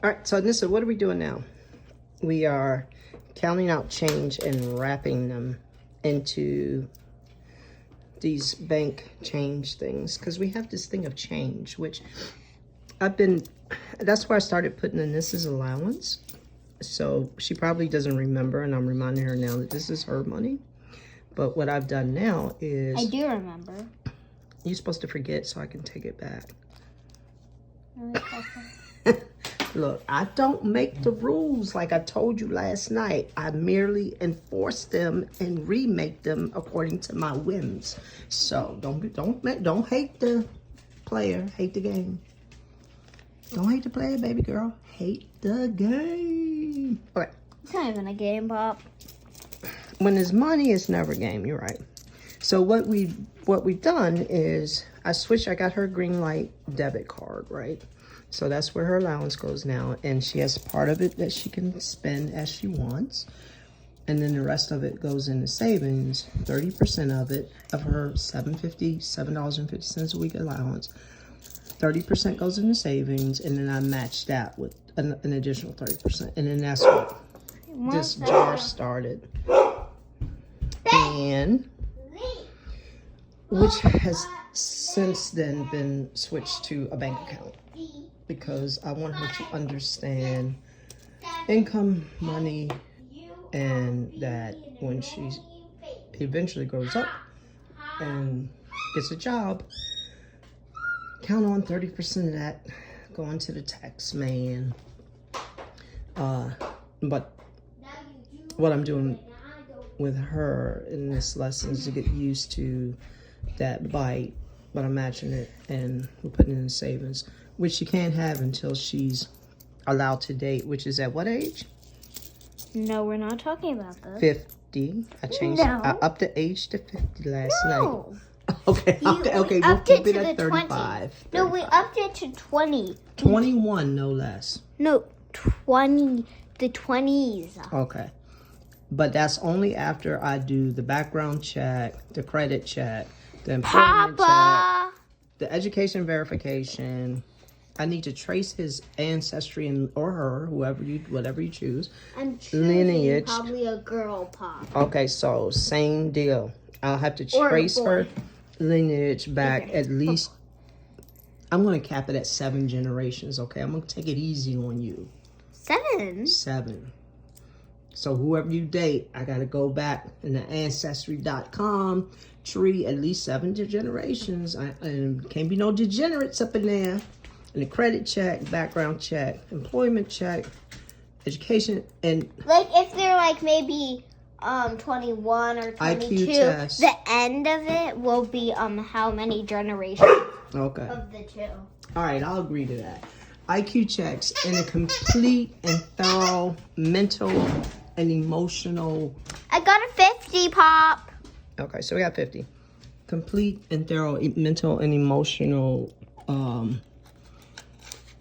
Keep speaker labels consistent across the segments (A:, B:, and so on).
A: All right, so Nissa, what are we doing now? We are counting out change and wrapping them into these bank change things because we have this thing of change, which that's where I started putting in Nissa's allowance. So she probably doesn't remember, and I'm reminding her now that this is her money. But what I've done now is...
B: I do remember.
A: You're supposed to forget so I can take it back. Look, I don't make the rules like I told you last night. I merely enforce them and remake them according to my whims. So don't hate the player, hate the game. Don't hate the player, baby girl. Hate the game. All right.
B: It's not even a game, Pop.
A: When it's money, it's never a game. You're right. So what we've done is I got her green light debit card, right? So that's where her allowance goes now. And she has part of it that she can spend as she wants. And then the rest of it goes into savings. 30% of it, of her $7.50 a week allowance, 30% goes into savings. And then I match that with an additional 30%. And then that's what this jar started. And which has since then been switched to a bank account. Because I want her to understand income, money, and that when she eventually grows up and gets a job, count on 30% of that going to the tax man. But what I'm doing with her in this lesson is to get used to that bite, but I'm matching it and we're putting it in savings, which she can't have until she's allowed to date, which is at what age?
B: No, we're not talking about this.
A: 50. I changed up the age to 50 last night. Okay, okay, we'll keep it at 35.
B: No, we upped it to 20.
A: 21, no less.
B: No, 20. The 20s.
A: Okay. But that's only after I do the background check, the credit check, the employment check, the education verification. I need to trace his ancestry or her, whatever you choose.
B: I'm choosing
A: lineage.
B: Probably a girl, Pop.
A: Okay, so same deal. I'll have to trace her lineage back at least. I'm going to cap it at 7 generations, okay? I'm going to take it easy on you.
B: 7?
A: 7. So whoever you date, I got to go back in the Ancestry.com tree at least 7 generations. And can't be no degenerates up in there. And the credit check, background check, employment check, education, and...
B: Like, if they're, like, maybe 21 or 22,
A: IQ test.
B: The end of it will be how many generations
A: Okay.
B: of the two.
A: All right, I'll agree to that. IQ checks and a complete and thorough mental and emotional...
B: I got a 50, Pop.
A: Okay, so we got 50. Complete and thorough mental and emotional...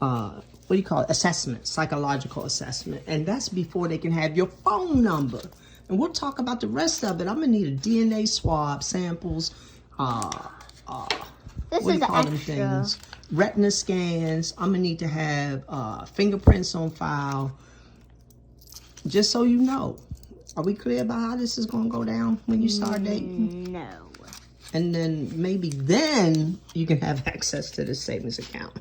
A: what do you call it? Assessment, psychological assessment. And that's before they can have your phone number. And we'll talk about the rest of it. I'm gonna need a DNA swab, samples,
B: This
A: what do
B: is
A: you call them
B: extra.
A: things? Retina scans. I'm gonna need to have fingerprints on file. Just so you know. Are we clear about how this is gonna go down when you start dating?
B: No.
A: And then maybe then you can have access to the savings account.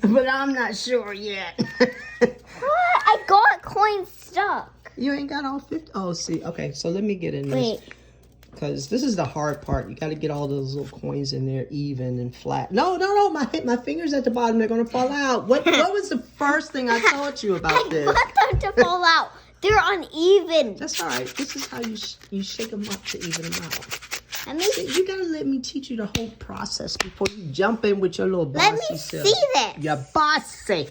A: But I'm not sure yet.
B: What? I got coins stuck.
A: You ain't got all 50? Oh, see. Okay, so let me get in this.
B: Wait.
A: Because this is the hard part. You got to get all those little coins in there even and flat. No. My fingers at the bottom. They're going to fall out. What was the first thing I taught you about this?
B: I want them to fall out. They're uneven.
A: That's all right. This is how you shake them up to even them out.
B: Let me
A: You gotta let me teach you the whole process before you jump in with your little bossy
B: Let me
A: self.
B: see this.
A: You're bossy.